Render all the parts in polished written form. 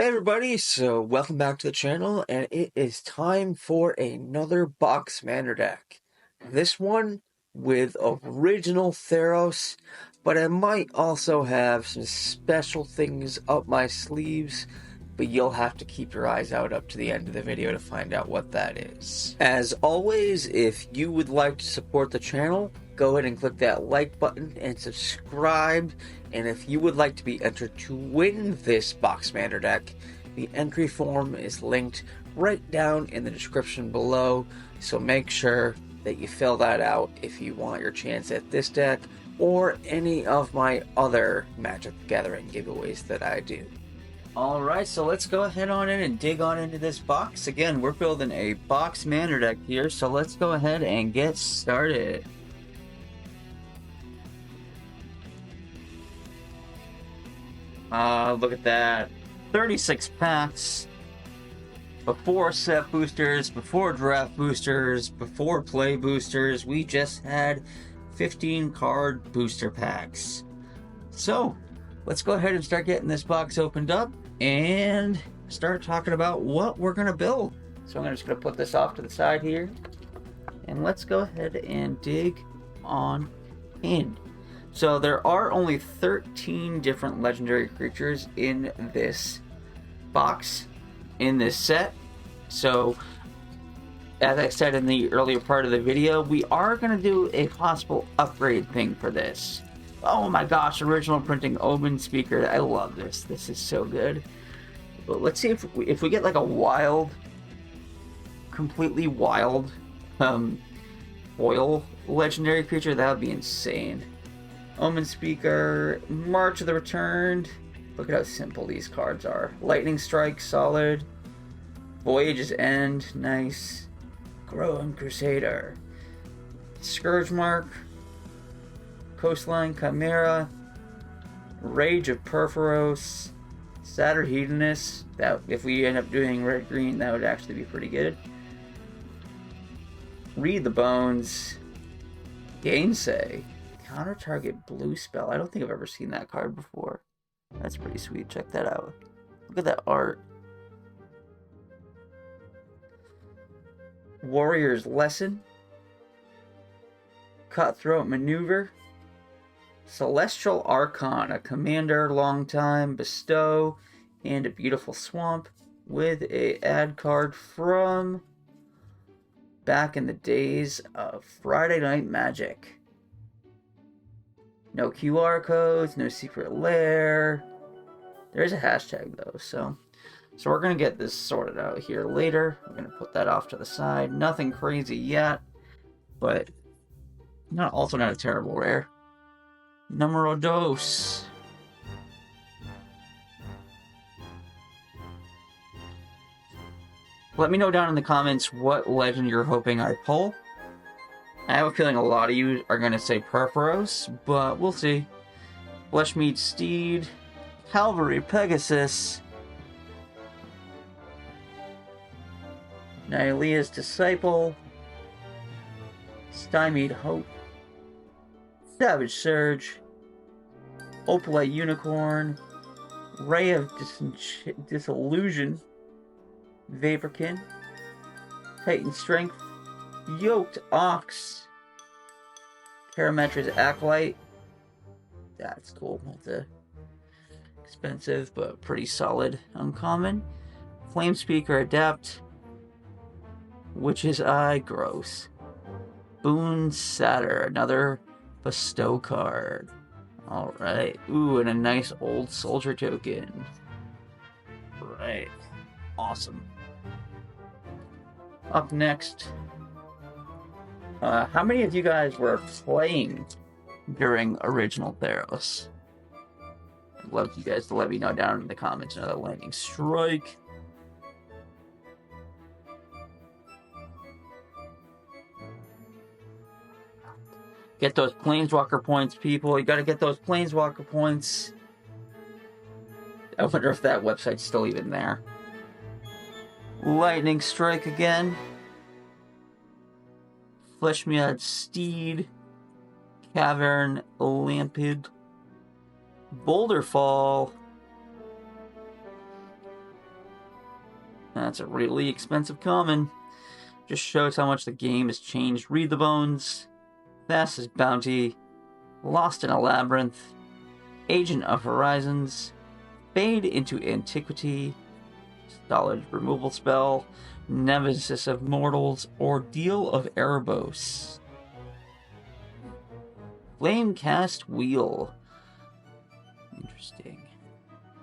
Hey everybody, so welcome back to the channel, and it is time for another box Manor deck. This one with original Theros, but I might also have some special things up my sleeves, but you'll have to keep your eyes out up to the end of the video to find out what that is. As always, if you would like to support the channel, go ahead and click that like button and subscribe. And if you would like to be entered to win this box Manor deck, the entry form is linked right down in the description below, so make sure that you fill that out if you want your chance at this deck or any of my other Magic the Gathering giveaways that I do. Alright, so let's go ahead on in and dig on into this box. Again, we're building a box Manor deck here, so let's go ahead and get started. Look at that. 36 packs. Before set boosters, before draft boosters, before play boosters, we just had 15 card booster packs. So, let's go ahead and start getting this box opened up and start talking about what we're going to build. So I'm just going to put this off to the side here. And let's go ahead and dig on in. So there are only 13 different legendary creatures in this box, in this set. So, as I said in the earlier part of the video, we are going to do a possible upgrade thing for this. Oh my gosh, original printing Omen Speaker. I love this. This is so good. But let's see if we get like a wild, completely wild foil legendary creature. That would be insane. Omen Speaker, March of the Returned. Look at how simple these cards are. Lightning Strike, solid. Voyage's End, nice. Growing Crusader. Scourge Mark. Coastline Chimera. Rage of Perforos. Satyr Hedonist. That, if we end up doing red-green, that would actually be pretty good. Read the Bones. Gainsay. Counter target blue spell. I don't think I've ever seen that card before. That's pretty sweet. Check that out. Look at that art. Warrior's Lesson. Cutthroat Maneuver. Celestial Archon. A commander, long time, bestow, and a beautiful swamp with a ad card from back in the days of Friday Night Magic. No QR codes, no secret lair. There's a hashtag though, so we're gonna get this sorted out here later. We're gonna put that off to the side. Nothing crazy yet, but also not a terrible rare. Numero dos. Let me know down in the comments what legend you're hoping I pull. I have a feeling a lot of you are going to say Perforos, but we'll see. Fleshmeat Steed, Calvary Pegasus, Nylea's Disciple, Stymied Hope, Savage Surge, Opalite Unicorn, Ray of Disillusion, Vaporkin, Titan Strength, Yoked Ox, Parametra's Acolyte. That's cool. That's expensive, but pretty solid. Uncommon. Flame Speaker Adept. Witch's Eye. Gross. Boon Satyr. Another bestow card. Alright. Ooh, and a nice old soldier token. Right. Awesome. Up next. How many of you guys were playing during original Theros? I'd love you guys to let me know down in the comments. Another Lightning Strike. Get those Planeswalker points, people. You gotta get those Planeswalker points. I wonder if that website's still even there. Lightning Strike again. Fleshmeat Steed, Cavern Lampid, Boulder Fall, That's a really expensive common. Just shows how much the game has changed. Read the Bones, Thassa's Bounty, Lost in a Labyrinth, Agent of Horizons, Fade into Antiquity, Knowledge Removal Spell, Nemesis of Mortals, Ordeal of Erebos. Flamecast Wheel. Interesting.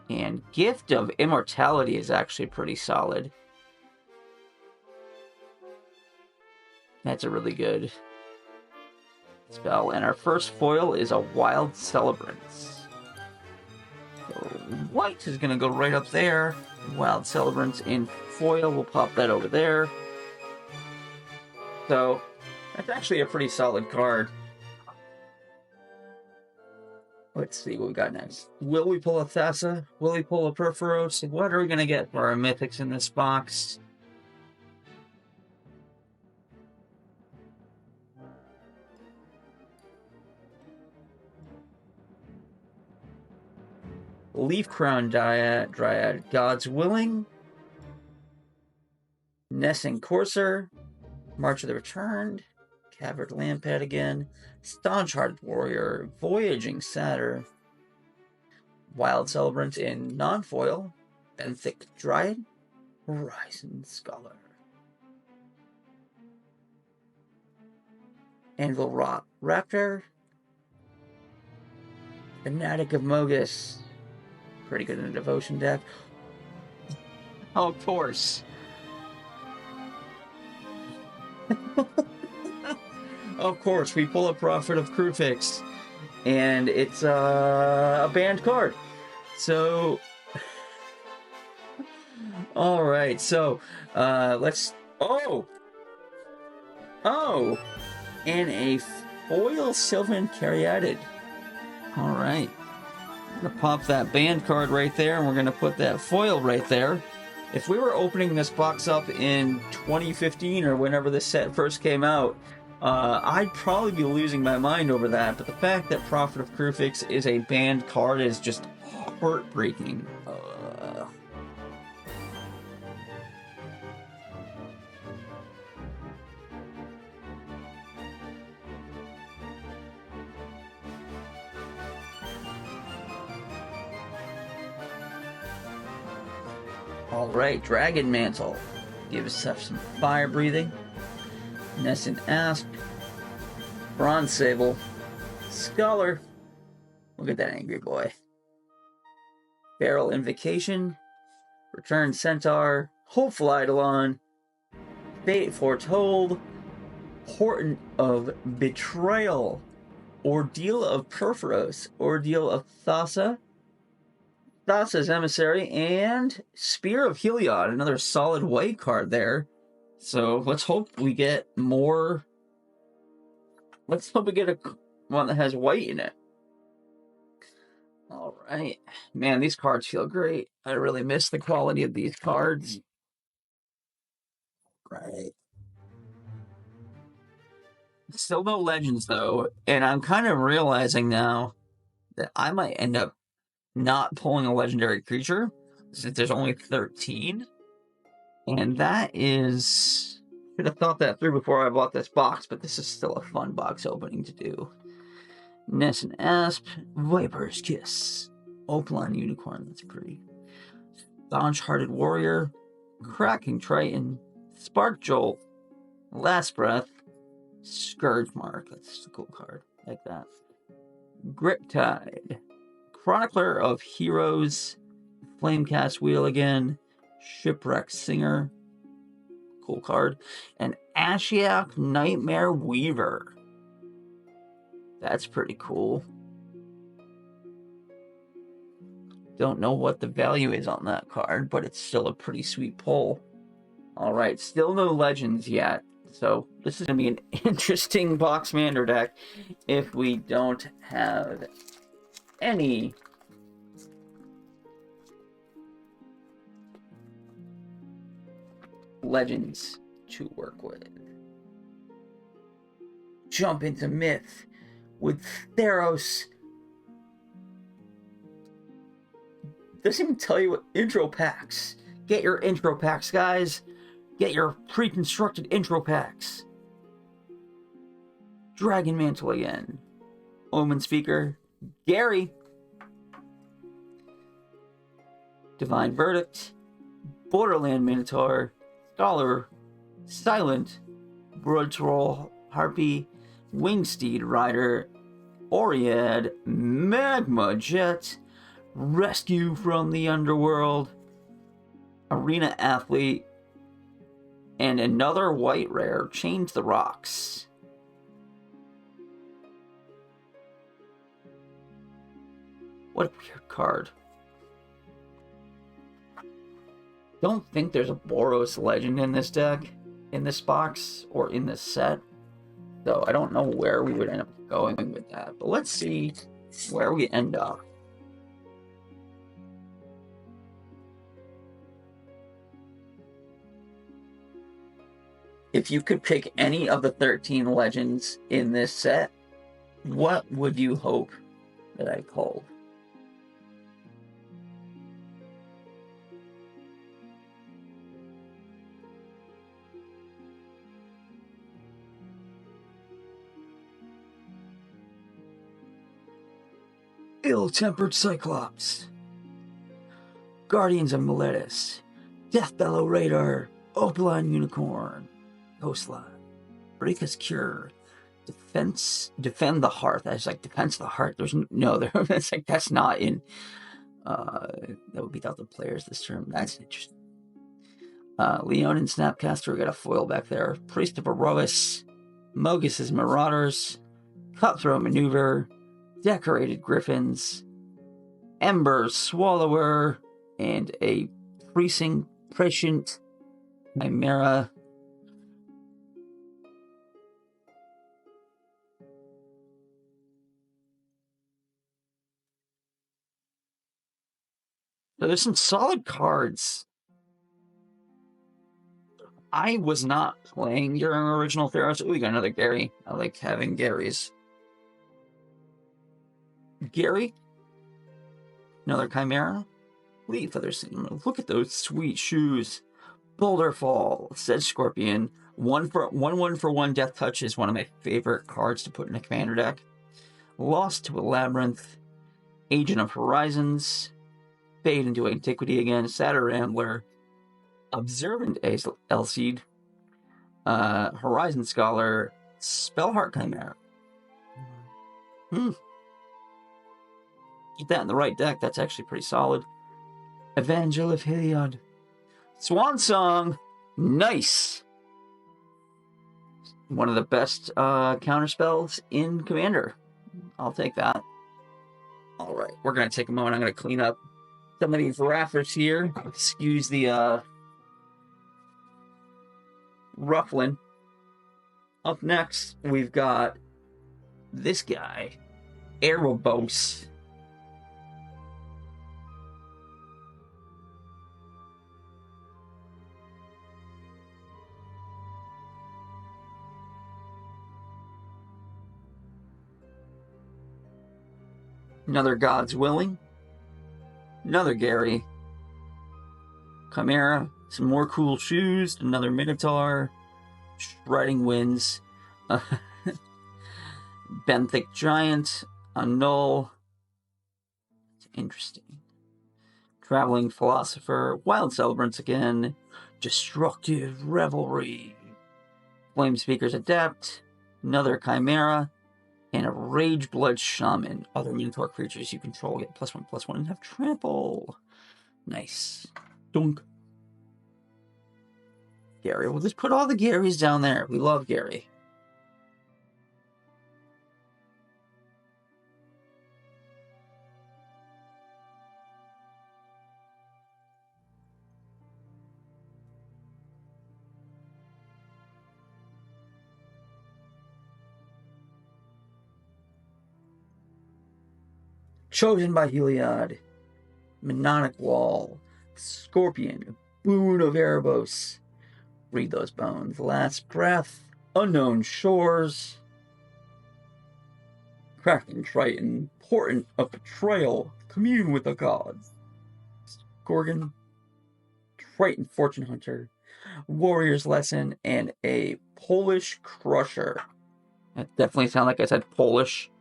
And Gift of Immortality is actually pretty solid. That's a really good spell. And our first foil is a Wild Celebrants. So white is going to go right up there. Wild Celebrants in foil. We'll pop that over there. So that's actually a pretty solid card. Let's see what we got next. Will we pull a Thassa? Will we pull a Perforos? What are we going to get for our mythics in this box? Leaf Crown Dryad, God's Willing, Nessing Courser, March of the Returned, Cavered Lampad again, Staunch-Hearted Warrior, Voyaging Satyr, Wild Celebrant in non-foil, Benthic Dryad, Horizon Scholar, Anvil Raptor, Fanatic of Mogus, pretty good in the Devotion deck. Oh, of course. Of course, we pull a Prophet of Krufix, and it's a banned card. So, all right. So, let's. Oh, and a foil Sylvan Caryatid. All right. I'm gonna pop that banned card right there, and we're gonna put that foil right there. If we were opening this box up in 2015 or whenever this set first came out, I'd probably be losing my mind over that. But the fact that Prophet of Krufix is a banned card is just heartbreaking. Alright, Dragon Mantle. Give us some fire breathing. Nescent Asp. Bronze Sable. Scholar. Look at that angry boy. Feral Invocation. Return Centaur. Hopeful Eidolon. Fate Foretold. Portent of Betrayal. Ordeal of Perforos. Ordeal of Thassa. Thassa's Emissary, and Spear of Heliod, another solid white card there. So let's hope we get more. Let's hope we get a one that has white in it. All right. Man, these cards feel great. I really miss the quality of these cards. Right. Still no legends, though. And I'm kind of realizing now that I might end up not pulling a legendary creature since there's only 13. And that is... should have thought that through before I bought this box, but this is still a fun box opening to do. Ness and Asp, Viper's Kiss, Opaline Unicorn, that's pretty. Staunch-Hearted Warrior, Cracking Triton, Spark Jolt, Last Breath, Scourge Mark, that's a cool card, like that. Griptide, Chronicler of Heroes, Flamecast Wheel again, Shipwreck Singer, cool card, and Ashiok Nightmare Weaver. That's pretty cool. Don't know what the value is on that card, but it's still a pretty sweet pull. Alright, still no legends yet. So this is going to be an interesting box Commander deck if we don't have any legends to work with. Jump into Myth with Theros. Doesn't even tell you what intro packs. Get your intro packs, guys. Get your pre-constructed intro packs. Dragon Mantle again. Omen Speaker. Gary. Divine Verdict. Borderland Minotaur. Scholar. Silent. Blood Troll. Harpy. Wingsteed Rider. Oriad. Magma Jet. Rescue from the Underworld. Arena Athlete. And another white rare. Change the Rocks. What a weird card. Don't think there's a Boros Legend in this deck, in this box, or in this set. So I don't know where we would end up going with that. But let's see where we end up. If you could pick any of the 13 legends in this set, what would you hope that I pulled? Ill-Tempered Cyclops, Guardians of Meletis, Deathbellow Radar, Opaline Unicorn, Ghostline, Breaker's Cure, Defend the Hearth. That's like Defense of the Heart. There's no there. It's like that's not in. That would be without the players this term. That's interesting. Leonin Snapcaster. We got a foil back there. Priest of Erois, Mogus's Marauders, Cutthroat Maneuver, Decorated Griffins, Ember Swallower, and a Prescient Chimera. So there's some solid cards. I was not playing during original Theros. Oh, we got another Gary. I like having Garys. Gary? Another Chimera? Leaf Feather Signal. Look at those sweet shoes. Boulder Fall. Said Scorpion. 1/1 Death Touch is one of my favorite cards to put in a commander deck. Lost to a Labyrinth. Agent of Horizons. Fade into Antiquity again. Satyr Rambler. Observant Elseed. Horizon Scholar. Spellheart Chimera. Get that in the right deck. That's actually pretty solid. Evangel of Heliod. Swan Song. Nice. One of the best counter spells in Commander. I'll take that. All right. We're going to take a moment. I'm going to clean up some of these rafters here. Excuse the ruffling. Up next, we've got this guy, Erebos. Another God's Willing. Another Gary. Chimera. Some more cool shoes. Another Minotaur. Shredding Winds. Benthic Giant. Annul. It's interesting. Traveling Philosopher. Wild Celebrants again. Destructive Revelry. Flame Speaker's Adept. Another Chimera. And a Rage Blood Shaman. Other Minotaur creatures you control get +1/+1 and have trample. Nice. Dunk. Gary. We'll just put all the Garys down there. We love Gary. Chosen by Heliod. Mnemonic Wall. Scorpion. Boon of Erebos. Read those bones. Last Breath. Unknown Shores. Kraken Triton. Portent of Betrayal. Commune with the Gods. Gorgon. Triton Fortune Hunter, Warrior's Lesson, and a Polish Crusher. That definitely sounded like I said Polish.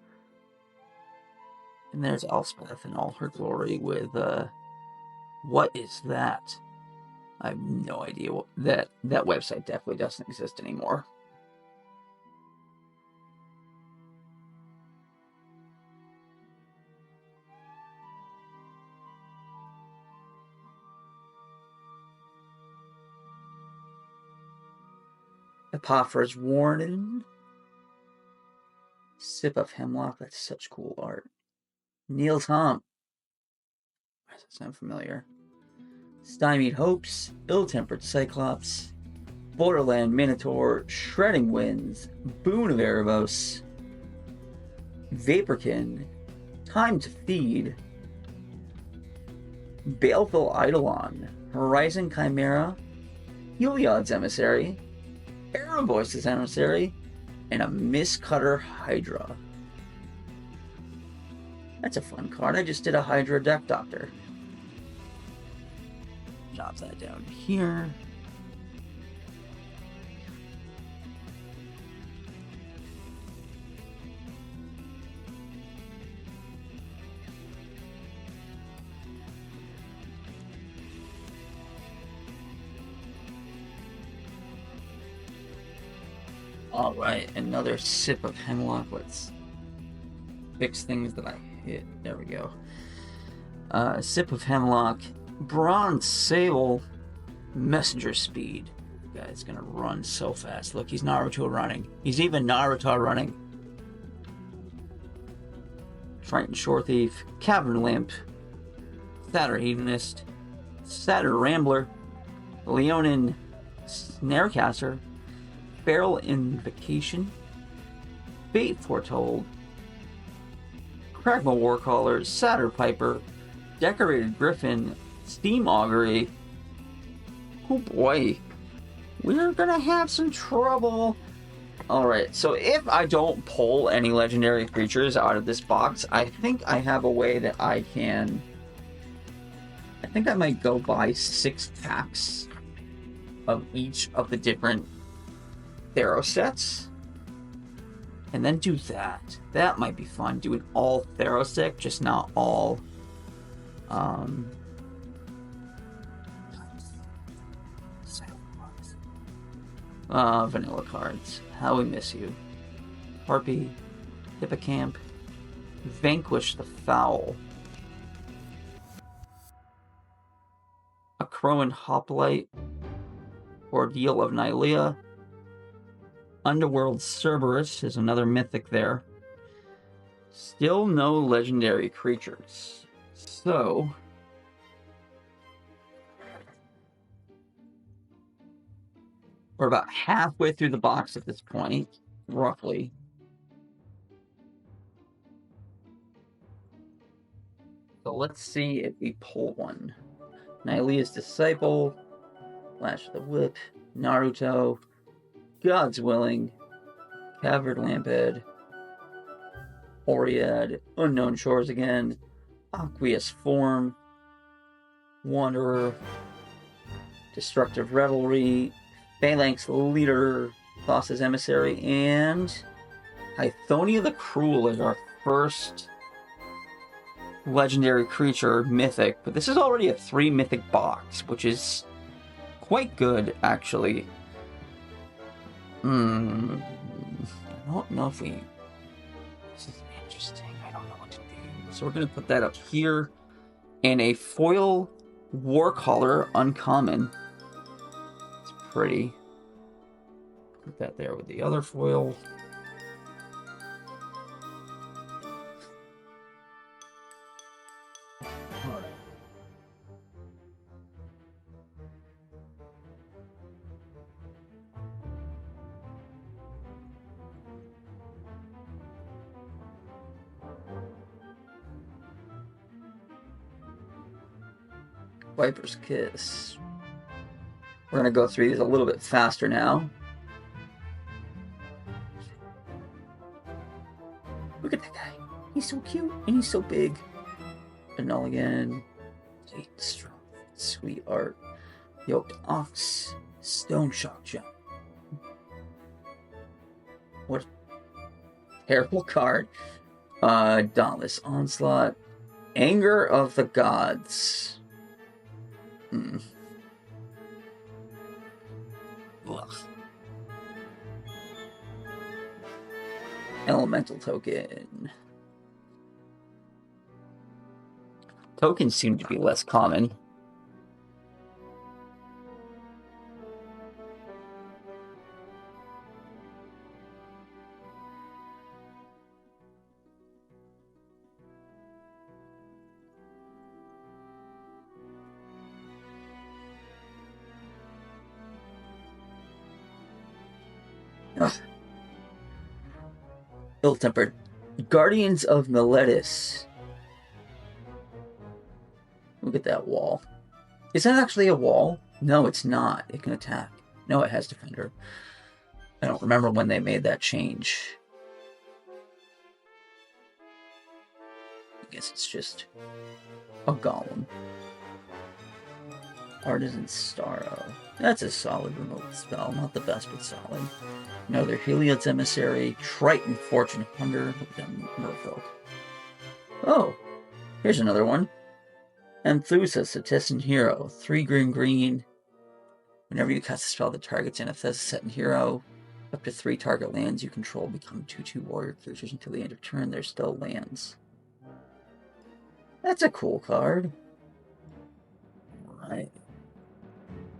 And there's Elspeth in all her glory with, what is that? I have no idea what that website definitely doesn't exist anymore. Epaphras Warden. Sip of Hemlock. That's such cool art. Niels Hump. Why does that sound familiar? Stymied Hopes. Ill-Tempered Cyclops. Borderland Minotaur. Shredding Winds. Boon of Erebos. Vaporkin. Time to Feed. Baleful Eidolon. Horizon Chimera. Heliod's Emissary. Erebos' Emissary. And a Mistcutter Hydra. That's a fun card. I just did a Hydra deck doctor. Drop that down here. Alright, another sip of Hemlock. Let's fix things that I hit. There we go. Sip of Hemlock. Bronze Sable. Messenger Speed. The guy's gonna run so fast. Look, he's Naruto running. He's even Naruto running. Triton Shore Thief. Cavern Limp. Satyr Hedonist. Satyr Rambler. Leonin Snarecaster. Feral Invocation, Fate Foretold, Kragma Warcaller, Satyr Piper, Decorated Griffin, Steam Augury. Oh boy, we're gonna have some trouble. Alright, so if I don't pull any legendary creatures out of this box, I think I have a way that I can... I think I might go buy 6 packs of each of the different Thero sets, and then do that. That might be fun, doing all Thero deck, just not all vanilla cards. How we miss you. Harpy, Hippocamp, Vanquish the Foul, a Crowan Hoplite, Ordeal of Nylea, Underworld Cerberus is another mythic there. Still no legendary creatures. So... we're about halfway through the box at this point, roughly. So let's see if we pull one. Nylea's Disciple, Flash of the Whip, Naruto, God's Willing, Cavern Lamphead, Oriad, Unknown Shores again, Aqueous Form, Wanderer, Destructive Revelry, Phalanx Leader, Thassa's Emissary, and Hythonia the Cruel is our first legendary creature, mythic, but this is already a 3 mythic box, which is quite good, actually. I don't know if we... This is interesting. I don't know what to do. So we're going to put that up here. And a foil Warcaller uncommon. It's pretty. Put that there with the other foil. Alright. Viper's Kiss. We're going to go through these a little bit faster now. Look at that guy. He's so cute and he's so big. Annul again. Strong, sweet art. Yoked Ox, Stone Shock Jump. What a terrible card. Dauntless Onslaught, Anger of the Gods. Ugh. Elemental Token. Tokens seem to be less common. Ugh. Ill-tempered. Guardians of Meletis. Look at that wall. Is that actually a wall? No, it's not. It can attack. No, it has Defender. I don't remember when they made that change. I guess it's just a golem. Artisan Starro. That's a solid remote spell. Not the best, but solid. Another Heliod's Emissary, Triton Fortune Hunter. Look at that merfolk. Oh, here's another one. Enthusa, Citizen Hero. 3 green. Whenever you cast a spell that targets an Citizen Hero, up to 3 target lands you control become 2/2 warrior creatures until the end of turn. They're still lands. That's a cool card. Right.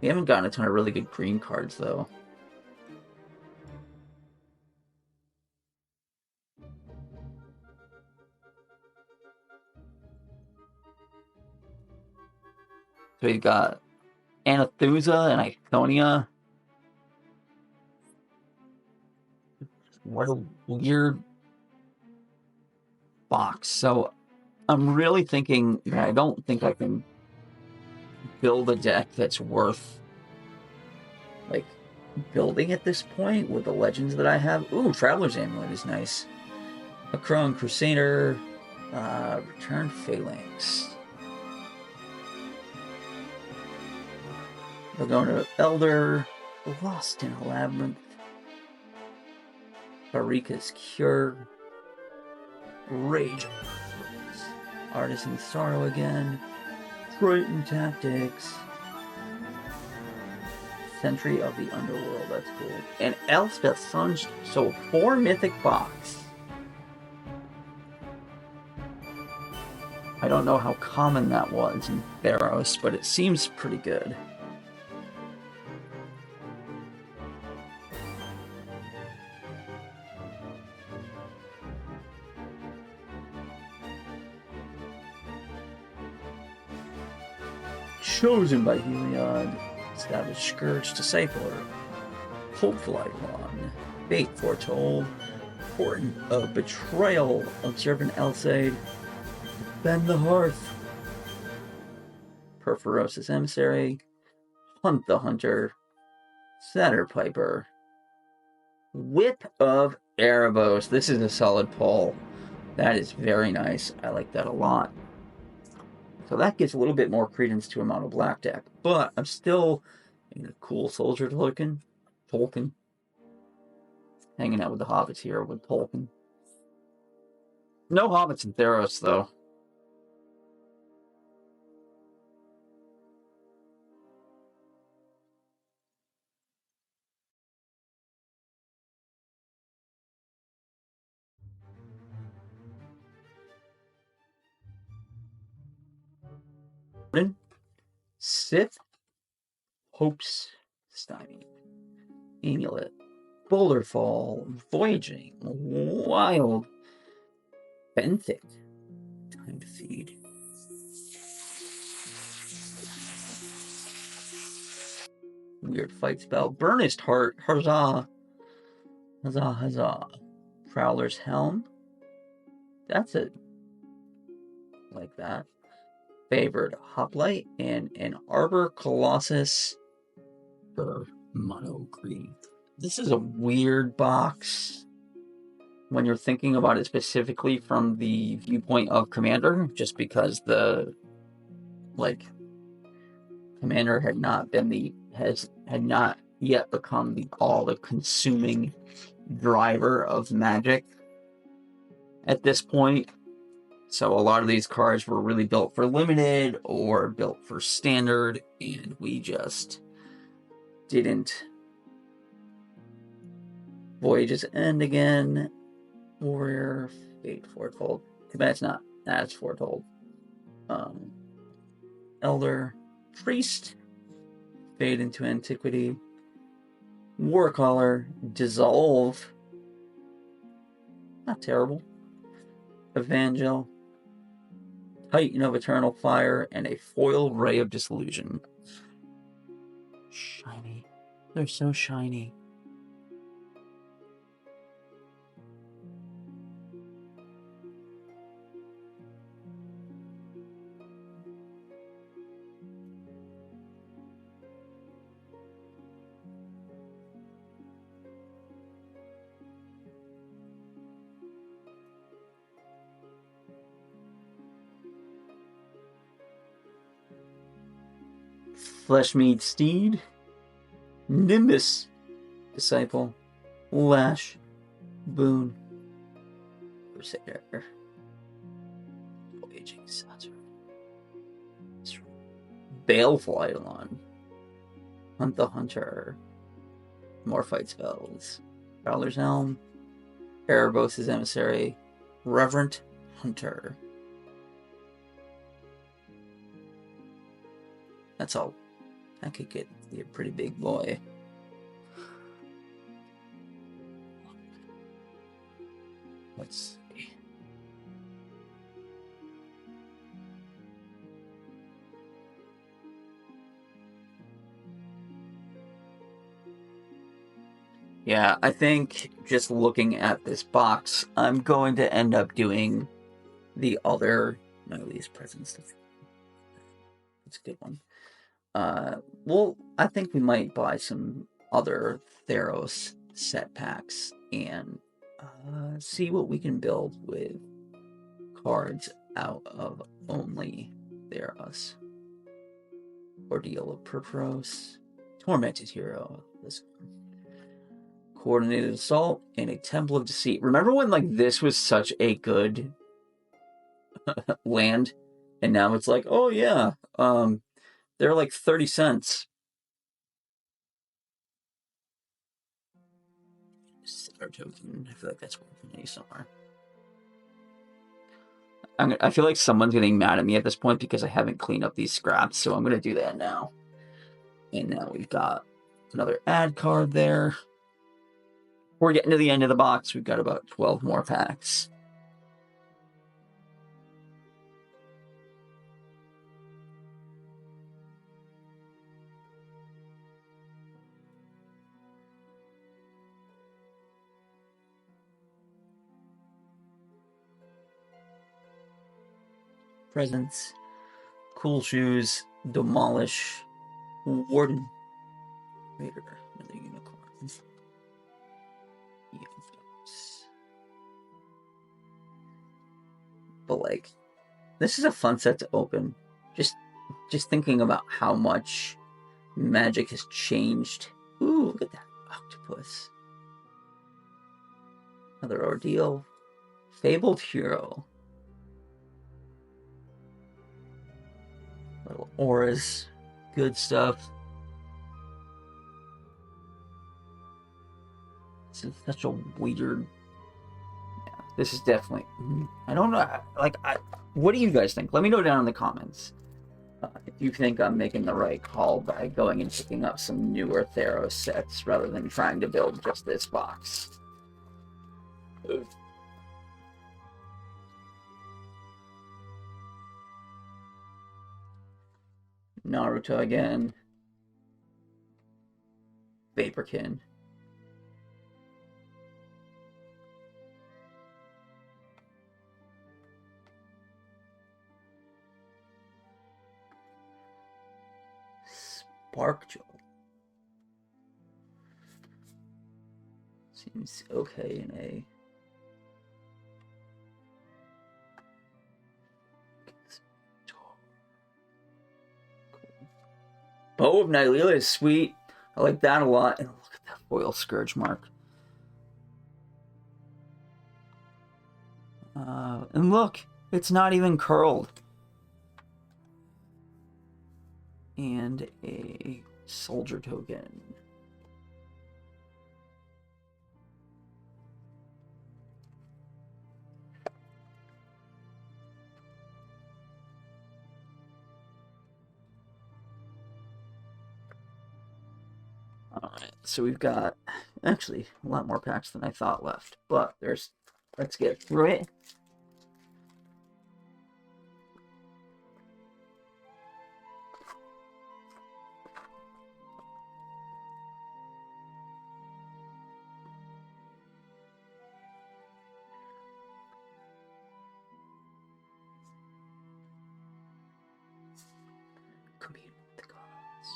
We haven't gotten a ton of really good green cards, though. So we've got Anathusa and Iconium. What a weird box. So I'm really thinking that I don't think I can build a deck that's worth like building at this point with the legends that I have. Ooh, Traveler's Amulet is nice. A Crone Crusader, Return Phalanx. We're going to Elder, Lost in a Labyrinth, Barika's Cure, Rage, Artisan Sorrow again, Triton Tactics, Sentry of the Underworld, that's cool, and Elspeth Sunstone. So 4 mythic box. I don't know how common that was in Theros, but it seems pretty good. Chosen by Heliod, Established Scourge, Discipler, Hopeful Icon, Fate Foretold, Portent of Betrayal, Observant Elsaid, Bend the Hearth, Perforos' Emissary, Hunt the Hunter, Satyr Piper, Whip of Erebos. This is a solid pull. That is very nice. I like that a lot. So that gives a little bit more credence to a mono black deck. But I'm still a cool soldier Tolkien. Hanging out with the hobbits here with Tolkien. No hobbits in Theros, though. Sith, Hope's Stymie, Amulet, Boulderfall, Voyaging, Wild, Benthic, Time to Feed. Weird Fight Spell, Burnist Heart, Huzzah, Prowler's Helm. That's it. Like that. Favored Hoplite and an Arbor Colossus for mono green. This is a weird box when you're thinking about it specifically from the viewpoint of Commander, just because the commander had not yet become the all-consuming driver of Magic at this point. So a lot of these cards were really built for limited or built for standard, and we just didn't. Voyages End again. Warrior, Fate Foretold. Too bad it's not. That's Foretold. Elder, Priest, Fade into Antiquity, Warcaller, Dissolve. Not terrible. Evangel, Titan of Eternal Fire, and a foil Ray of Disillusion. Shiny. They're so shiny. Fleshmead Steed, Nimbus, Disciple, Lash, Boon, Crusader, Voyaging Saucer, Baleful Eidolon, Hunt the Hunter, more fight spells, Prowler's Helm, Erebos' Emissary, Reverent Hunter. That's all. That could be a pretty big boy. Let's see. Yeah, I think just looking at this box, I'm going to end up doing the other these present stuff. It's a good one. Well, I think we might buy some other Theros set packs and see what we can build with cards out of only Theros. Ordeal of Purpose, Tormented Hero, this one. Coordinated Assault, and a Temple of Deceit. Remember when this was such a good land, and now it's like, oh yeah, they're like 30 cents. Our token. I feel like that's worth me somewhere. I feel like someone's getting mad at me at this point because I haven't cleaned up these scraps, so I'm going to do that now. And now we've got another ad card there. We're getting to the end of the box. We've got about 12 more packs. Presents, Cool Shoes, Demolish, Warden, Raider, another unicorn. But this is a fun set to open. Just thinking about how much Magic has changed. Ooh, look at that octopus. Another Ordeal. Fabled Hero. Little auras. Good stuff. This is such a weird... Yeah, this is definitely... I don't know. What do you guys think? Let me know down in the comments. If you think I'm making the right call by going and picking up some newer Theros sets rather than trying to build just this box. Naruto again. Vaporkin. Sparkjoy. Seems okay in a... Bow of Nylila is sweet. I like that a lot. And look at that foil Scourge mark. And look, it's not even curled. And a soldier token. Alright, so we've got actually a lot more packs than I thought left, but let's get through it. Commune with the gods.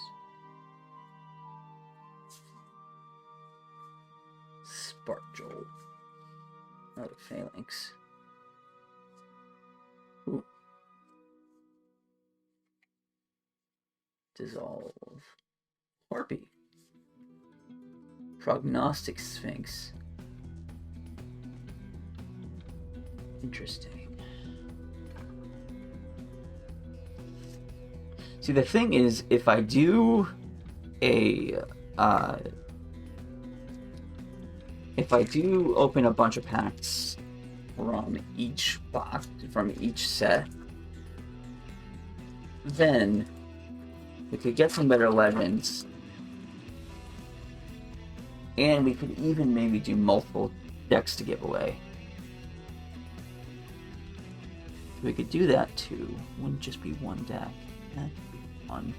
Spark Jolt. Another Phalanx. Ooh. Dissolve. Harpy. Prognostic Sphinx. Interesting. See, the thing is, if I do open a bunch of packs from each box, from each set, then we could get some better legends, and we could even maybe do multiple decks to give away. We could do that too. Wouldn't just be one deck. That could be fun.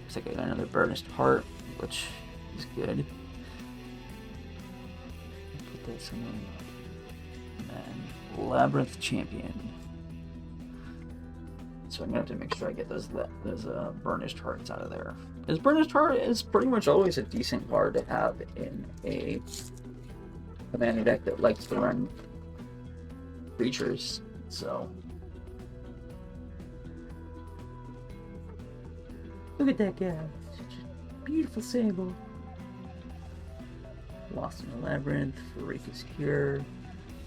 Looks like I got another Burnished Heart, which is good. Put that somewhere. And then Labyrinth Champion. So I'm gonna have to make sure I get those Burnished Hearts out of there. Because Burnished Heart is pretty much always a decent card to have in a commander deck that likes to run creatures. So look at that guy. Such a beautiful sable. Lost in the Labyrinth, Farika's Cure,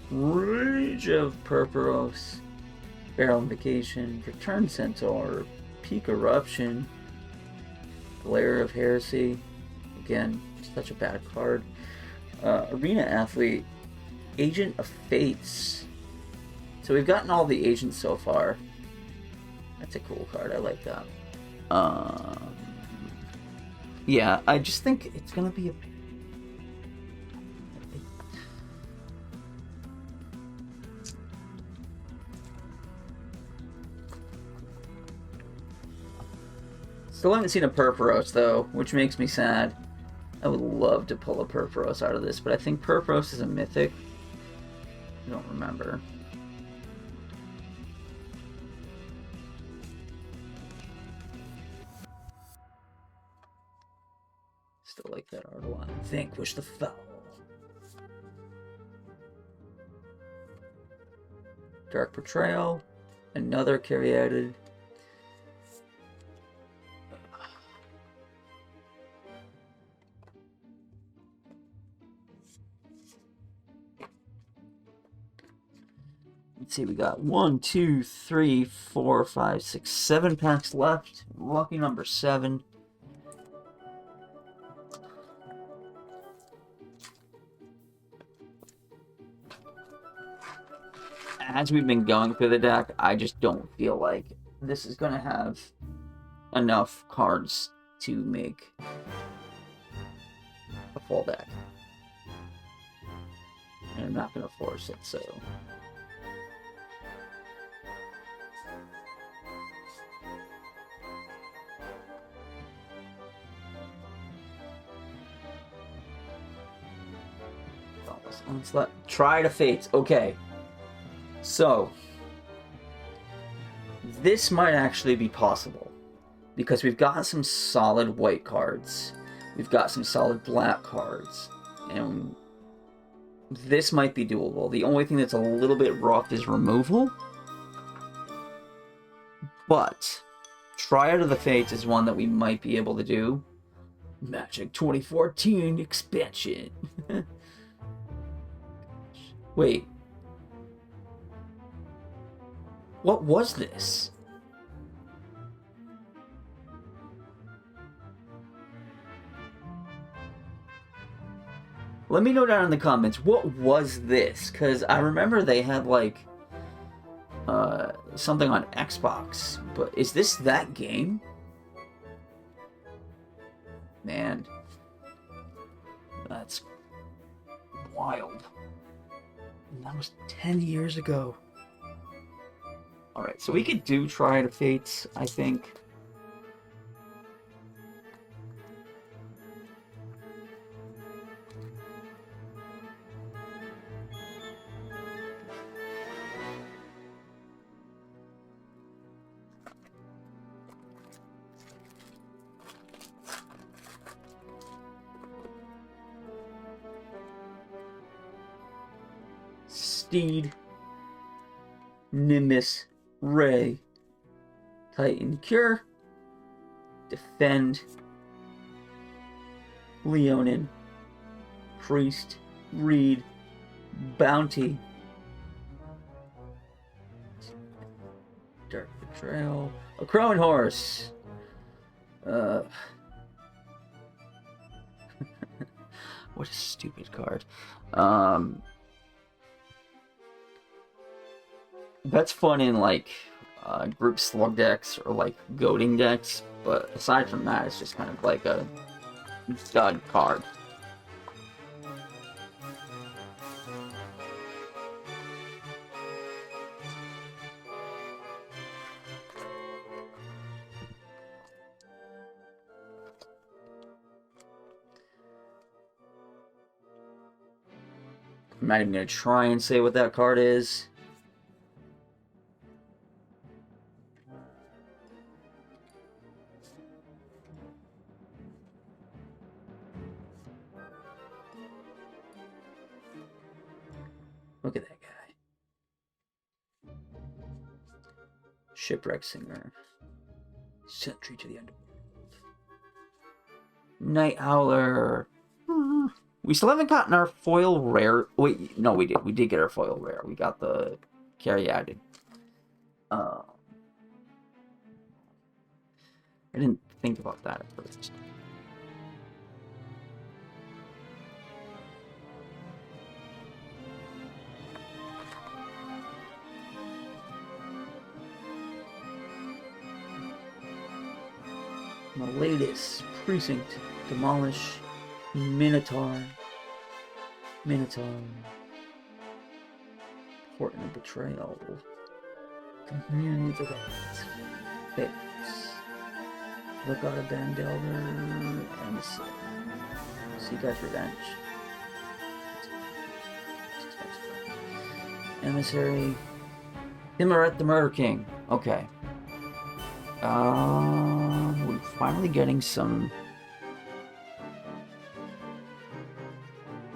Rage of Purpose, Barrel Invocation, Return Centaur, Peak Eruption, Glare of Heresy. Again, such a bad card. Arena Athlete, Agent of Fates. So we've gotten all the agents so far. That's a cool card. I like that. Yeah, I just think it's gonna be a. Still haven't seen a Purphoros though, which makes me sad. I would love to pull a Purphoros out of this, but I think Purphoros is a mythic. I don't remember. Still like that art a lot. Vanquish the Foul. Dark Portrayal. Another Caveated. Let's see, we got 1, 2, 3, 4, 5, 6, 7 packs left. Lucky number 7. As we've been going through the deck, I just don't feel like this is going to have enough cards to make a full deck. And I'm not going to force it, so. Let's try to Fates. Okay. So, this might actually be possible. Because we've got some solid white cards. We've got some solid black cards. And this might be doable. The only thing that's a little bit rough is removal. But Triad of the Fates is one that we might be able to do. Magic 2014 expansion. Wait. What was this? Let me know down in the comments, what was this? Because I remember they had, like, something on Xbox. But is this that game? Man. That's wild. And that was 10 years ago. Alright, so we could do Triad of Fates, I think. Steed, Nimbus, Ray, Titan Cure, Defend, Leonin, Priest, Reed, Bounty, Dark Betrayal, a Crowing Horse. What a stupid card. That's fun in, like, group slug decks or, like, goading decks, but aside from that, it's just kind of like a dud card. I'm not even going to try and say what that card is. Look at that guy. Shipwreck Singer. Sentry to the Underworld. Night Howler. We still haven't gotten our foil rare. Wait, no, we did. We did get our foil rare. We got the Caryatid. I didn't think about that at first. The latest Precinct, Demolish, Minotaur, Portent of Betrayal, Community of the Gods, Fix, Lookout of Bandelder, Emissary, Seaguy's Revenge, Emissary, Himmaret the Murder King. Okay. We're finally getting some.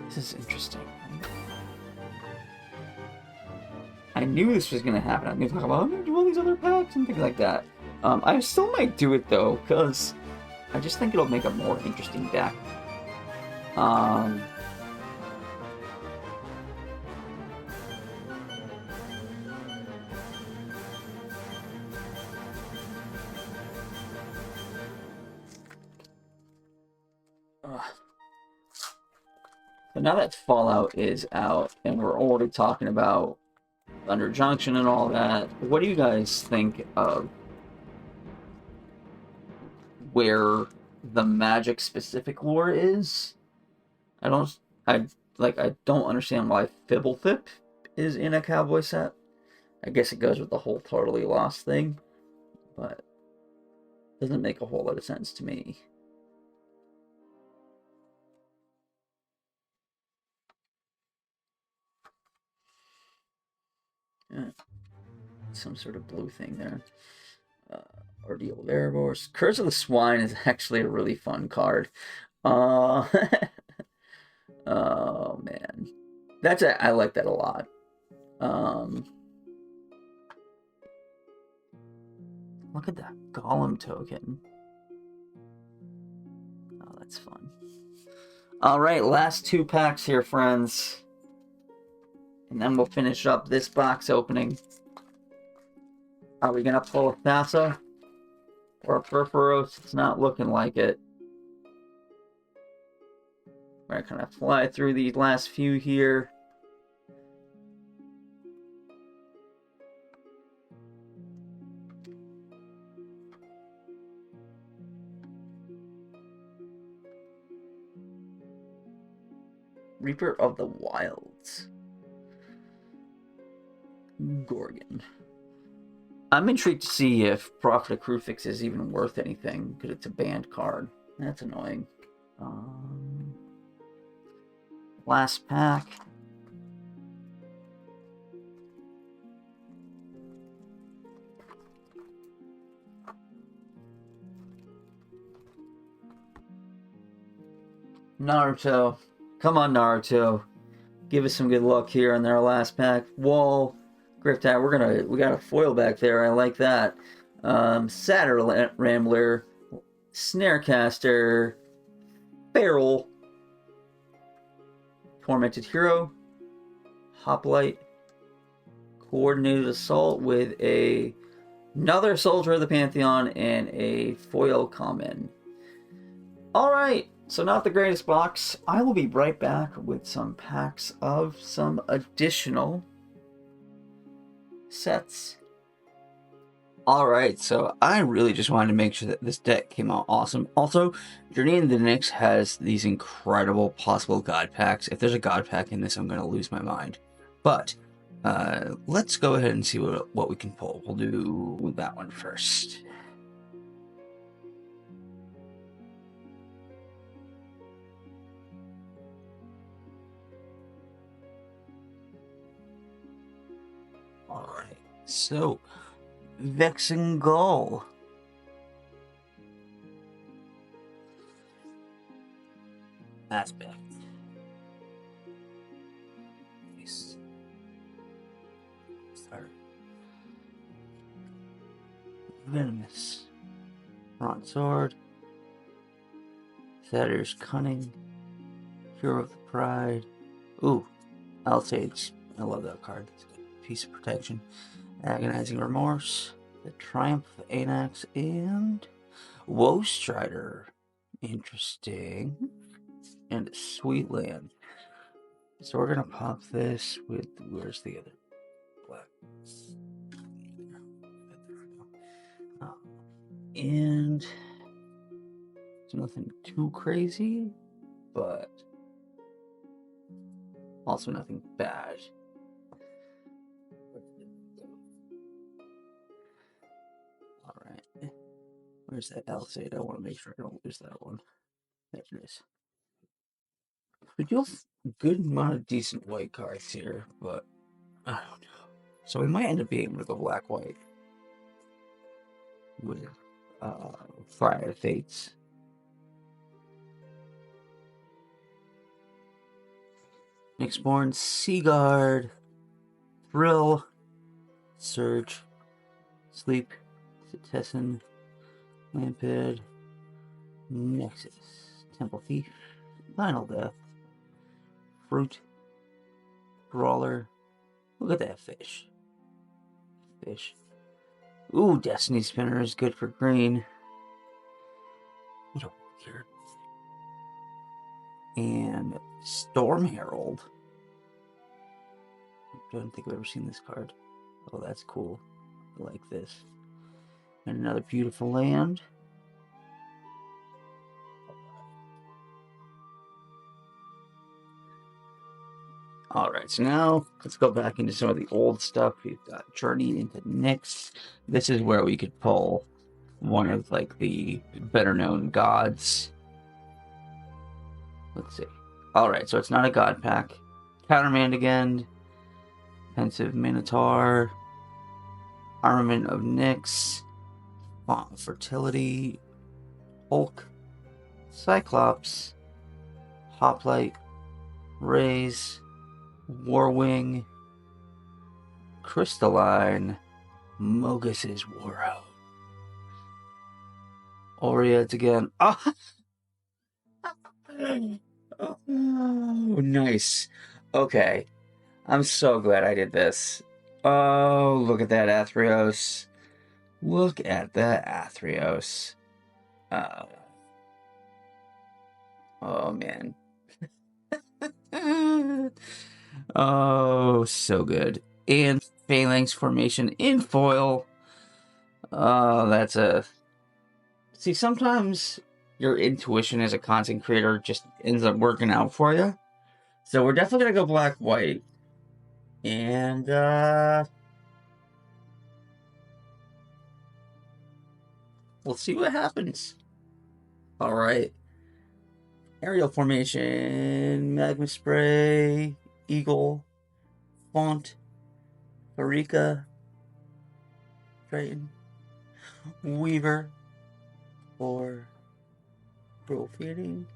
This is interesting. I knew this was gonna happen. I'm gonna talk about, I'm gonna do all these other packs and things like that. I still might do it though, because I just think it'll make a more interesting deck. So now that Fallout is out, and we're already talking about Thunder Junction and all that, what do you guys think of where the Magic specific lore is? I don't understand why Fibblethip is in a cowboy set. I guess it goes with the whole totally lost thing, but it doesn't make a whole lot of sense to me. Yeah. Some sort of blue thing there. Ordeal of Erebos. Curse of the Swine is actually a really fun card. Oh man, I like that a lot. Look at that Golem token. Oh, that's fun. Alright, last 2 packs here, friends. And then we'll finish up this box opening. Are we going to pull a Thassa or a Purphoros? It's not looking like it. We're going to kind of fly through these last few here. Reaper of the Wilds. Gorgon. I'm intrigued to see if Prophet of Crucifix is even worth anything, because it's a banned card. That's annoying. Last pack. Naruto. Come on, Naruto. Give us some good luck here in our last pack. Wall. Griftat. We got a foil back there. I like that. Satyr Rambler. Snarecaster. Feral. Tormented Hero. Hoplite. Coordinated Assault with another Soldier of the Pantheon and a foil common. Alright, so not the greatest box. I will be right back with some packs of some additional sets. Alright, so I really just wanted to make sure that this deck came out awesome. Also, Journey into the Nyx has these incredible possible God packs. If there's a God pack in this, I'm going to lose my mind. But, let's go ahead and see what we can pull. We'll do that one first. Alright, so Vexing Gull. Aspect. Nice. Start. Venomous. Bronze Sword. Satyr's Cunning. Hero of the Pride. Ooh, Alsage. I love that card. It's a good piece of protection. Agonizing Remorse. The Triumph of Anax. And Woe Strider. Interesting. And a Sweet Land. So we're gonna pop this with, where's the other black? And it's nothing too crazy, but also nothing bad. Alright. Where's that Alsade? I want to make sure I don't lose that one. There it is. We do have a good amount of decent white cards here, but I don't know. So we might end up being able to go black-white with Fire Fates. Nyxborn, Seaguard, Thrill, Surge, Sleep, Citizen, Lampid, Nexus, Temple Thief, Final Death, Fruit, Brawler. Look at that fish. Fish. Ooh, Destiny Spinner is good for green. What a weird. And Storm Herald. I don't think I've ever seen this card. Oh, that's cool. I like this. And another beautiful land. Alright, so now let's go back into some of the old stuff. We've got Journey into Nyx. This is where we could pull one of like the better known gods. Let's see. Alright, so it's not a god pack. Countermand again. Pensive Minotaur. Armament of Nyx. Font of Fertility. Hulk. Cyclops. Hoplite. Raise. Warwing. Crystalline. Mogus's Warhound. Oriads again. Oh, oh, nice. Okay. I'm so glad I did this. Oh, look at that Athreos. Look at that Athreos. Uh, oh, man. Oh, so good. And Phalanx formation in foil. Oh, that's a... See, sometimes your intuition as a content creator just ends up working out for you. So we're definitely going to go black-white. And, we'll see what happens. Alright. Aerial formation, Magma Spray, Eagle, Font, Eureka, Triton, Weaver, or Cruel Feeding,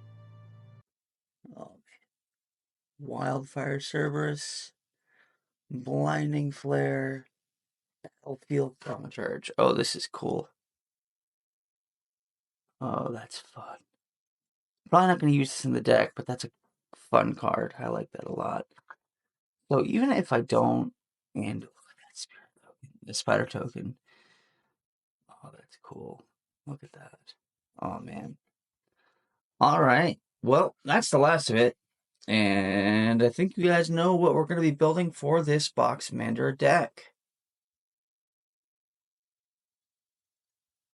Wildfire Cerberus, Blinding Flare, Battlefield Trauma Charge. Oh, this is cool. Oh, that's fun. Probably not going to use this in the deck, but that's a fun card. I like that a lot. So even if I don't, and look at that spirit token, the spider token. Oh, that's cool. Look at that. Oh, man. All right. Well, that's the last of it. And I think you guys know what we're going to be building for this Box Commander deck.